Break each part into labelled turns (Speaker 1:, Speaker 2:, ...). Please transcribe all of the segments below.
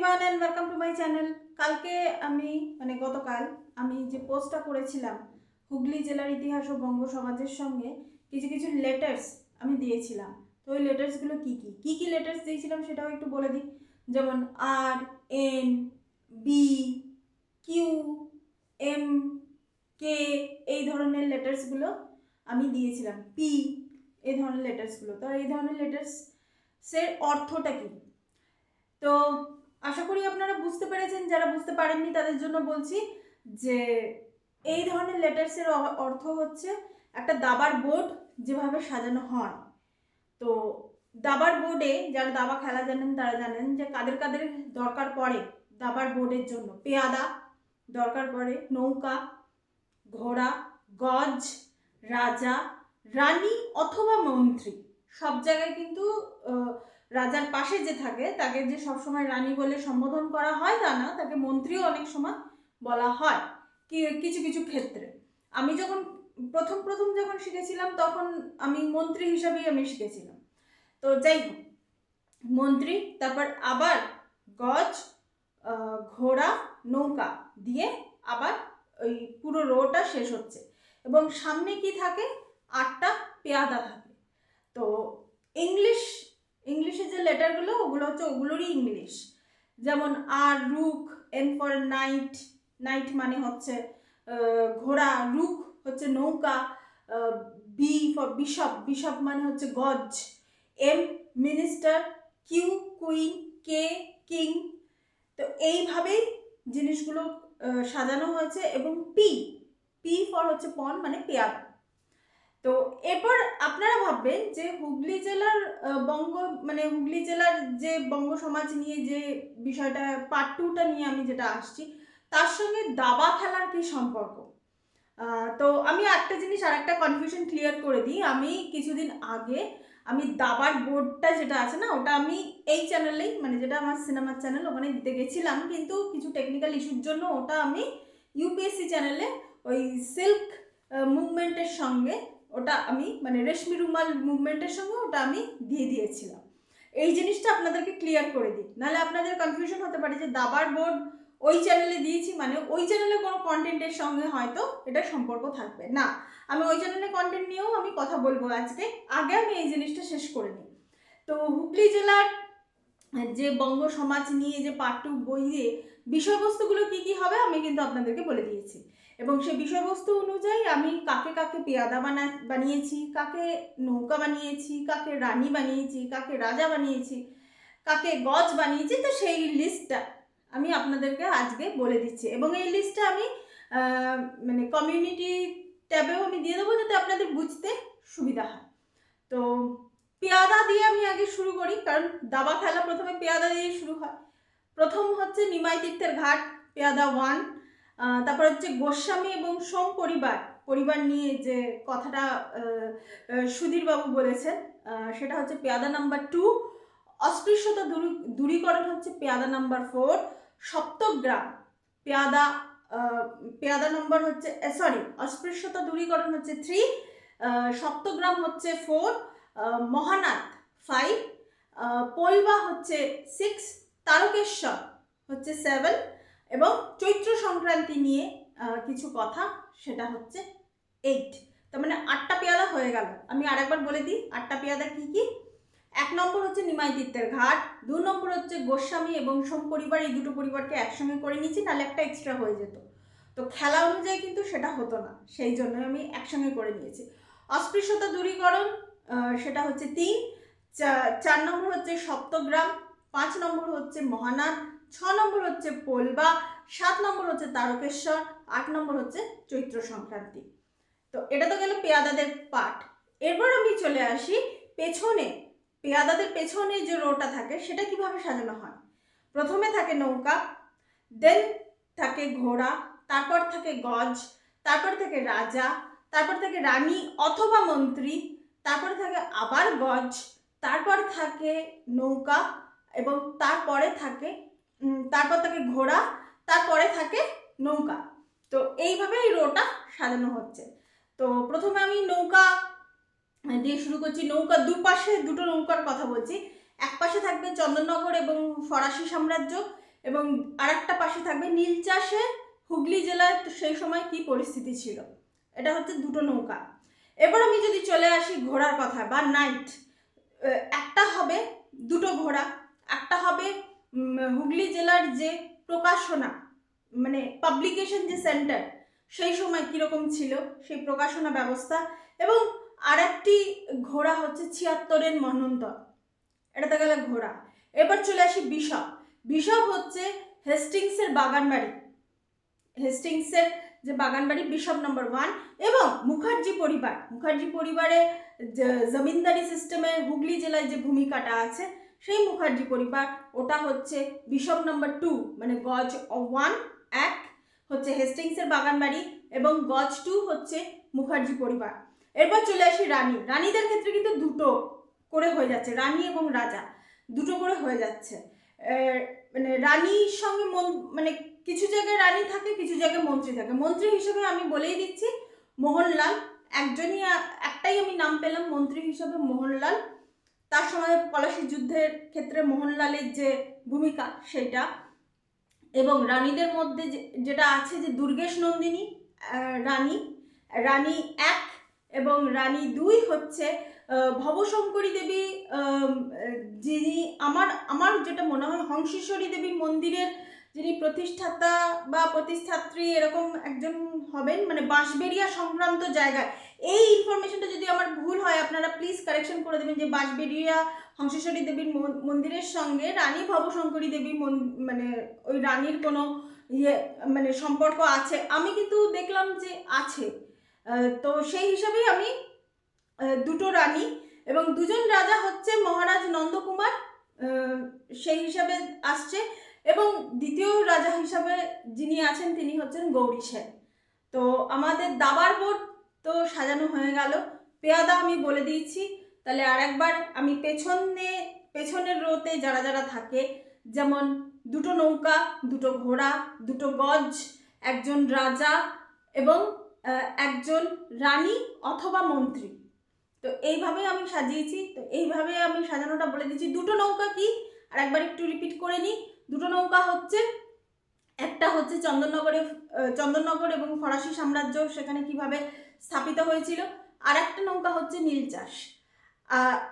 Speaker 1: Everyone and welcome to my channel. কালকে আমি গতকাল আমি যে পোস্টটা করেছিলাম হুগলি জেলার ইতিহাস ও বঙ্গ সমাজের সঙ্গে কিছু কিছু লেটার্স আমি দিয়েছিলাম। তো ওই লেটার্সগুলো কী কী লেটার্স দিয়েছিলাম সেটাও একটু বলে দিই। যেমন আর, এন, বি, কিউ, এম, কে, এই ধরনের লেটার্সগুলো আমি দিয়েছিলাম। পি, এই ধরনের লেটার্সগুলো। তো এই ধরনের লেটার্সের অর্থটা কী, তো আশা করি আপনারা বুঝতে পেরেছেন। যারা বুঝতে পারেননি তাদের জন্য বলছি যে এই ধরনের লেটার্সের অর্থ হচ্ছে একটা দাবার বোর্ড যেভাবে সাজানো হয়। তো দাবার বোর্ডে যারা দাবা খেলা জানেন তারা জানেন যে কাদের কাদের দরকার পড়ে দাবার বোর্ডের জন্য। পেয়াদা দরকার পড়ে, নৌকা, ঘোড়া, গজ, রাজা, রানী অথবা মন্ত্রী। সব জায়গায় কিন্তু রাজার পাশে যে থাকে তাকে যে সবসময় রানী বলে সম্বোধন করা হয় তা না, তাকে মন্ত্রীও অনেক সময় বলা হয় কিছু কিছু ক্ষেত্রে। আমি যখন প্রথম যখন শিখেছিলাম তখন আমি মন্ত্রী হিসাবেই আমি শিখেছিলাম। তো যাই হোক, মন্ত্রী, তারপর আবার গজ, ঘোড়া, নৌকা দিয়ে আবার ওই পুরো রোটা শেষ হচ্ছে এবং সামনে কি থাকে, 8টা পেয়াদা থাকে। তো ইংলিশে যে লেটারগুলো ওগুলো হচ্ছে ওগুলোরই ইংলিশ। যেমন আর, রুক, এন ফর নাইট, নাইট মানে হচ্ছে ঘোড়া, রুক হচ্ছে নৌকা, বি ফর বিশপ, বিশপ মানে হচ্ছে গজ, এম মিনিস্টার, কিউ কুইন, কে কিং। তো এইভাবেই জিনিসগুলো সাজানো হয়েছে। এবং পি, পি ফর হচ্ছে পন মানে পেয়াদা। তো এরপর আপনারা ভাববেন যে হুগলি জেলার হুগলি জেলার যে বঙ্গ সমাজ নিয়ে যে বিষয়টা পার্ট 2টা নিয়ে আমি যেটা আসছি তার সঙ্গে দাবা খেলার কি সম্পর্ক। তো আমি একটা জিনিস আর একটা কনফিউশন ক্লিয়ার করে দিই। আমি কিছুদিন আগে আমি দাবার বোর্ডটা যেটা আছে না, ওটা আমি এই চ্যানেলেই যেটা আমার সিনেমার চ্যানেল ওখানে দিতে গেছিলাম, কিন্তু কিছু টেকনিক্যাল ইস্যুর জন্য ওটা আমি ইউপিএসসি চ্যানেলে ওই সিল্ক মুভমেন্টের সঙ্গে ওটা আমি রেশমি রুমাল মুভমেন্টের সঙ্গে ওটা আমি দিয়ে দিয়েছিলাম। এই জিনিসটা আপনাদেরকে ক্লিয়ার করে দিই, নাহলে আপনাদের কনফিউশন হতে পারে যে দাবার বোর্ড ওই চ্যানেলে দিয়েছি ওই চ্যানেলে কোনো কন্টেন্টের সঙ্গে হয়তো এটা সম্পর্ক থাকবে না। আমি ওই চ্যানেলে কন্টেন্ট নিয়েও আমি কথা বলবো আজকে, আগে আমি এই জিনিসটা শেষ করে নিই। তো হুগলি জেলার যে বঙ্গ সমাজ নিয়ে যে পার্ট 2 বইয়ে বিষয়বস্তুগুলো কি কি হবে আমি কিন্তু আপনাদেরকে বলে দিয়েছি। এবং সেই বিষয়বস্তু অনুযায়ী আমি কাকে কাকে পেয়াদা বানিয়েছি, কাকে নৌকা বানিয়েছি, কাকে রানী বানিয়েছি, কাকে রাজা বানিয়েছি, কাকে গজ বানিয়েছি। তো সেই লিস্টটা আমি আপনাদেরকে আজকে বলে দিচ্ছি এবং এই লিস্টটা আমি কমিউনিটি ট্যাবেও আমি দিয়ে দেবো যাতে আপনাদের বুঝতে সুবিধা হয়। তো পেয়াদা দিয়ে আমি আগে শুরু করি, কারণ দাবা খেলা প্রথমে পেয়াদা দিয়ে শুরু হয়। প্রথম হচ্ছে নিমাই তীর্থের ঘাট, পেয়াদা 1। তারপর হচ্ছে গোস্বামী এবং সোম পরিবার নিয়ে যে কথাটা সুধীরবাবু বলেছেন সেটা হচ্ছে পেয়াদা নাম্বার 2। অস্পৃশ্যতা দূরীকরণ হচ্ছে পেয়াদা নাম্বার 4। সপ্তগ্রাম পেয়াদা নম্বর হচ্ছে অস্পৃশ্যতা দূরীকরণ হচ্ছে 3, সপ্তগ্রাম হচ্ছে 4, মহানাথ 5, পোলবা হচ্ছে 6, তারকেশ্বর হচ্ছে 7 এবং চৈত্র সংক্রান্তি নিয়ে কিছু কথা সেটা হচ্ছে 8। তার 8টা পেয়াদা হয়ে গেল। আমি আরেকবার বলে দিই 8টা পেয়াদা কি কি। 1 নম্বর হচ্ছে নিমাই তীর্থের ঘাট, 2 নম্বর হচ্ছে গোস্বামী এবং সোম পরিবার, এই দুটো পরিবারকে একসঙ্গে করে নিয়েছি, নাহলে একটা এক্সট্রা হয়ে যেত। তো খেলা অনুযায়ী কিন্তু সেটা হতো না, সেই জন্য আমি একসঙ্গে করে নিয়েছি। অস্পৃশ্যতা দূরীকরণ সেটা হচ্ছে 3, 4 নম্বর হচ্ছে সপ্তগ্রাম, 5 নম্বর হচ্ছে মহানাথ, 6 নম্বর হচ্ছে পোলবা, 7 নম্বর হচ্ছে তারকেশ্বর, 8 নম্বর হচ্ছে চৈত্র সংক্রান্তি। তো এটা তো গেল পেয়াদাদের পাঠ। এরপর আমি চলে আসি পেছনে, পেয়াদাদের পেছনে যে রোটা থাকে সেটা কিভাবে সাজানো হয়। প্রথমে থাকে নৌকা, দেন থাকে ঘোড়া, তারপর থাকে গজ, তারপর থাকে রাজা, তারপর থাকে রানী অথবা মন্ত্রী, তারপর থাকে আবার গজ, তারপর থাকে নৌকা এবং তারপরে থাকে ঘোড়া, তারপরে থাকে নৌকা। তো এইভাবে এই রোটা সাজানো হচ্ছে। তো প্রথমে আমি নৌকা দিয়ে শুরু করছি। নৌকা দুপাশে দুটো নৌকার কথা বলছি। এক পাশে থাকবে চন্দননগর এবং ফরাসি সাম্রাজ্য এবং আরেকটা পাশে থাকবে নীল চাষে হুগলি জেলার সেই সময় কি পরিস্থিতি ছিল। এটা হচ্ছে দুটো নৌকা। এবার আমি যদি চলে আসি ঘোড়ার কথা বা নাইট, একটা হবে দুটো ঘোড়া, একটা হবে হুগলি জেলার যে প্রকাশনা মানে পাবলিকেশন যে সেন্টার সেই সময় কীরকম ছিল সেই প্রকাশনা ব্যবস্থা, এবং আরেকটি ঘোড়া হচ্ছে ৭৬-এর মন্বন্তর। এটা তো গেল ঘোড়া। এবার চলে আসি বিশপ। বিশপ হচ্ছে হেস্টিংসের বাগানবাড়ি, হেস্টিংসের যে বাগানবাড়ি বিশপ নম্বর 1, এবং মুখার্জি পরিবার, মুখার্জি পরিবারে জমিনদারি সিস্টেমে হুগলি জেলায় যে ভূমিকাটা আছে সেই মুখার্জি পরিবার, ওটা হচ্ছে বিশপ নম্বর 2 মানে গজ 1 এক হচ্ছে হেস্টিংসের বাগানবাড়ি এবং গজ 2 হচ্ছে মুখার্জি পরিবার। এরপর চলে আসি রানী। রানীদের ক্ষেত্রে কিন্তু দুটো করে হয়ে যাচ্ছে, রানী এবং রাজা দুটো করে হয়ে যাচ্ছে। মানে রানীর সঙ্গে মানে কিছু জায়গায় রানী থাকে, কিছু জায়গায় মন্ত্রী থাকে। মন্ত্রী হিসেবে আমি বলেই দিচ্ছি মোহনলাল, একটাই আমি নাম পেলাম মন্ত্রী হিসেবে মোহনলাল। তার সময় পলাশী যুদ্ধের ক্ষেত্রে মোহনলালের যে ভূমিকা সেটা। এবং রানীদের মধ্যে যেটা আছে যে দুর্গেশ নন্দিনী রানী, রানী 1 এবং রানী 2 হচ্ছে ভবশঙ্করী দেবী, যিনি আমার যেটা মনে হয় হংসেশ্বরী দেবী মন্দিরের যিনি প্রতিষ্ঠাতা বা প্রতিষ্ঠাত্রী এরকম একজন হবেন, মানে বাঁশবেড়িয়া সংক্রান্ত জায়গায়। এই ইনফরমেশনটা যদি আমার ভুল হয় আপনারা প্লিজ কারেকশন করে দেবেন যে বাঁশবেড়িয়া হংসেশ্বরী দেবীর মন্দিরের সঙ্গে রানী ভবশঙ্করী দেবী মানে ওই রানীর কোনো মানে সম্পর্ক আছে। আমি কিন্তু দেখলাম যে আছে, তো সেই হিসাবেই আমি দুটো রানী এবং দুজন রাজা হচ্ছে মহারাজ নন্দকুমার সেই হিসাবে আসছে, এবং দ্বিতীয় রাজা হিসাবে যিনি আছেন তিনি হচ্ছেন গৌরী সেন। তো আমাদের দাবার বোর্ড তো সাজানো হয়ে গেল, পেয়াদা আমি বলে দিয়েছি। তাহলে আরেকবার আমি পেছনের রোতে যারা যারা থাকে, যেমন দুটো নৌকা, দুটো ঘোড়া, দুটো গজ, একজন রাজা এবং একজন রানী অথবা মন্ত্রী, তো এইভাবে আমি সাজিয়েছি। তো এইভাবে আমি সাজানোটা বলে দিচ্ছি। দুটো নৌকা কি আর একবার একটু রিপিট করে নিই। দুটো নৌকা হচ্ছে, একটা হচ্ছে চন্দননগর এবং ফরাসি সাম্রাজ্য সেখানে কিভাবে স্থাপিত হয়েছিল, আর একটা নৌকা হচ্ছে নীল চাষ,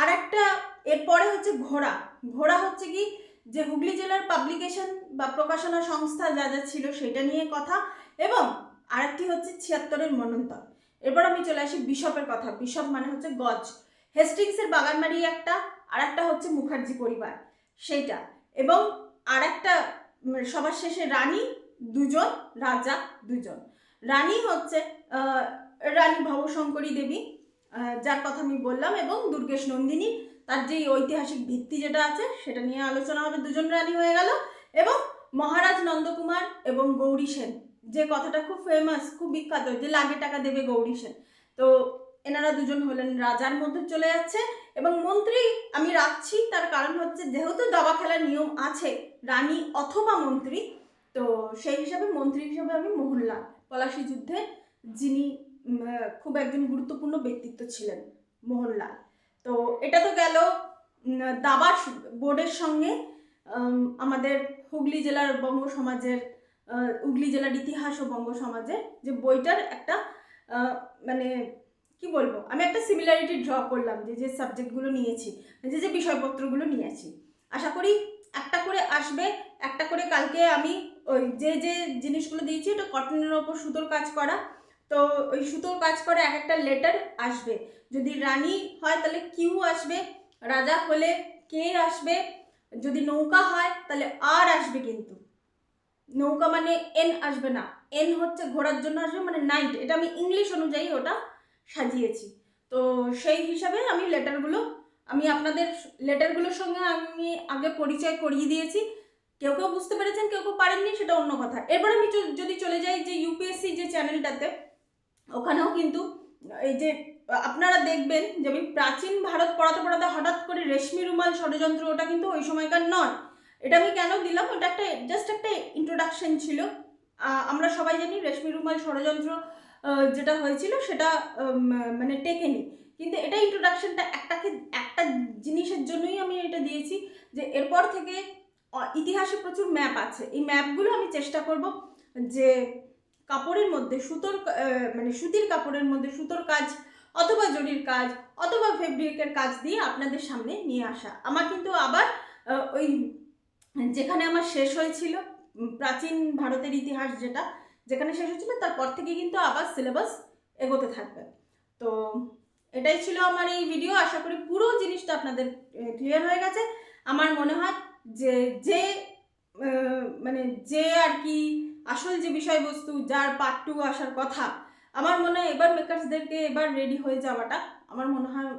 Speaker 1: আর একটা এরপরে হচ্ছে ঘোড়া। ঘোড়া হচ্ছে কি যে হুগলি জেলার পাবলিকেশন বা প্রকাশনা সংস্থা যা যা ছিল সেটা নিয়ে কথা, এবং আরেকটি হচ্ছে ৭৬-এর মন্বন্তর। এরপর আমি চলে আসি বিশপের কথা। বিশপ মানে হচ্ছে গজ, হেস্টিংসের বাগানবাড়ি একটা, আর একটা হচ্ছে মুখার্জি পরিবার সেইটা, এবং আর একটা সবার শেষে রানী 2জন, রাজা 2জন। রানী হচ্ছে রানী ভবশঙ্করী দেবী যার কথা আমি বললাম, এবং দুর্গেশ নন্দিনী, তার যে ঐতিহাসিক ভিত্তি যেটা আছে সেটা নিয়ে আলোচনা হবে। 2জন রানী হয়ে গেল। এবং মহারাজ নন্দকুমার এবং গৌরী সেন, যে কথাটা খুব ফেমাস, খুব বিখ্যাত, যে লাগে টাকা দেবে গৌরী সেন, তো এনারা 2জন হলেন রাজার মধ্যে চলে যাচ্ছে। এবং মন্ত্রী আমি রাখছি, তার কারণ হচ্ছে যেহেতু দাবা খেলার নিয়ম আছে রানী অথবা মন্ত্রী, তো সেই হিসাবে মন্ত্রী হিসাবে আমি মোহনলাল, পলাশী যুদ্ধে যিনি খুব একজন গুরুত্বপূর্ণ ব্যক্তিত্ব ছিলেন মোহনলাল। তো এটা তো গেল দাবার বোর্ডের সঙ্গে আমাদের হুগলি জেলার বঙ্গ সমাজের, হুগলি জেলার ইতিহাস ও বঙ্গ সমাজের যে বইটার একটা মানে কি বলবো, আমি একটা সিমিলারিটি ড্র করলাম যে সাবজেক্টগুলো নিয়েছি, যে বিষয়পত্রগুলো নিয়েছি। আশা করি একটা করে আসবে, একটা করে কালকে আমি ওই যে জিনিসগুলো দিয়েছি ওটা কটনের ওপর সুতোর কাজ করা, তো ওই সুতোর কাজ করে এক একটা লেটার আসবে। যদি রানী হয় তাহলে কিউ আসবে, রাজা হলে কে আসবে, যদি নৌকা হয় তাহলে আর আসবে, কিন্তু নৌকা মানে এন আসবে না, এন হচ্ছে ঘোড়ার জন্য আসবে, মানে নাইট। এটা আমি ইংলিশ অনুযায়ী ওটা সাজিয়েছি। তো সেই হিসাবে আমি আপনাদের লেটারগুলোর সঙ্গে আমি আগে পরিচয় করিয়ে দিয়েছি। কেউ কেউ বুঝতে পেরেছেন, কেউ কেউ পারেননি, সেটা অন্য কথা। এরপর আমি যদি চলে যাই যে ইউপিএসসি যে চ্যানেলটাতে, ওখানেও কিন্তু এই যে আপনারা দেখবেন যে আমি প্রাচীন ভারত পড়াতে পড়াতে হঠাৎ করে রেশমি রুমাল ষড়যন্ত্র, ওটা কিন্তু ওই সময়কার নয়। এটা আমি কেন দিলাম, ওটা জাস্ট একটা ইন্ট্রোডাকশন ছিল। আমরা সবাই জানি রেশমি রুমাল ষড়যন্ত্র যেটা হয়েছিল সেটা মানে টেকেনি, কিন্তু এটা ইন্ট্রোডাকশনটা একটা জিনিসের জন্যই আমি এটা দিয়েছি, যে এরপর থেকে ইতিহাসে প্রচুর ম্যাপ আছে, এই ম্যাপগুলো আমি চেষ্টা করব যে কাপড়ের মধ্যে মানে সুতির কাপড়ের মধ্যে সুতোর কাজ অথবা জরির কাজ অথবা ফেব্রিকের কাজ দিয়ে আপনাদের সামনে নিয়ে আসা। আমার কিন্তু আবার ওই যেখানে আমার শেষ হয়েছিল প্রাচীন ভারতের ইতিহাস যেখানে শেষ হয়েছিল তারপর থেকে কিন্তু আবার সিলেবাস এগোতে থাকবে। তো এটাই ছিল আমার এই ভিডিও। আশা করি পুরো জিনিসটা আপনাদের ক্লিয়ার হয়ে গেছে। আমার মনে হয় যে মানে যে আর কি আসল যে বিষয়বস্তু যার পার্ট 2 আসার কথা, আমার মনে হয় এবার মেকার্সদেরকে এবার রেডি হয়ে যাওয়াটা আমার মনে হয়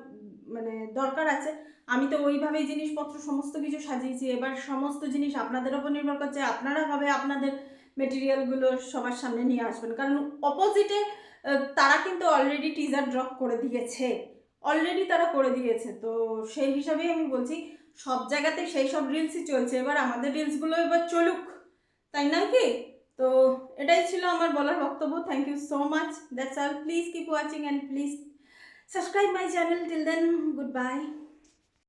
Speaker 1: মানে দরকার আছে। আমি তো ওইভাবেই জিনিসপত্র সমস্ত কিছু সাজিয়েছি, এবার সমস্ত জিনিস আপনাদের ওপর নির্ভর করছে, আপনারা ভাবে আপনাদের মেটেরিয়ালগুলো সবার সামনে নিয়ে আসবেন। কারণ অপোজিটে তারা কিন্তু অলরেডি টিজার ড্রপ করে দিয়েছে, তারা করে দিয়েছে। তো সেই হিসাবেই আমি বলছি সব জায়গাতে সেই সব রিলসই চলছে, এবার আমাদের রিলসগুলো এবার চলুক, তাই না কি? তো এটাই ছিল আমার বলার বক্তব্য। Thank you so much, that's all. Please keep watching and please subscribe my channel. Till then, goodbye.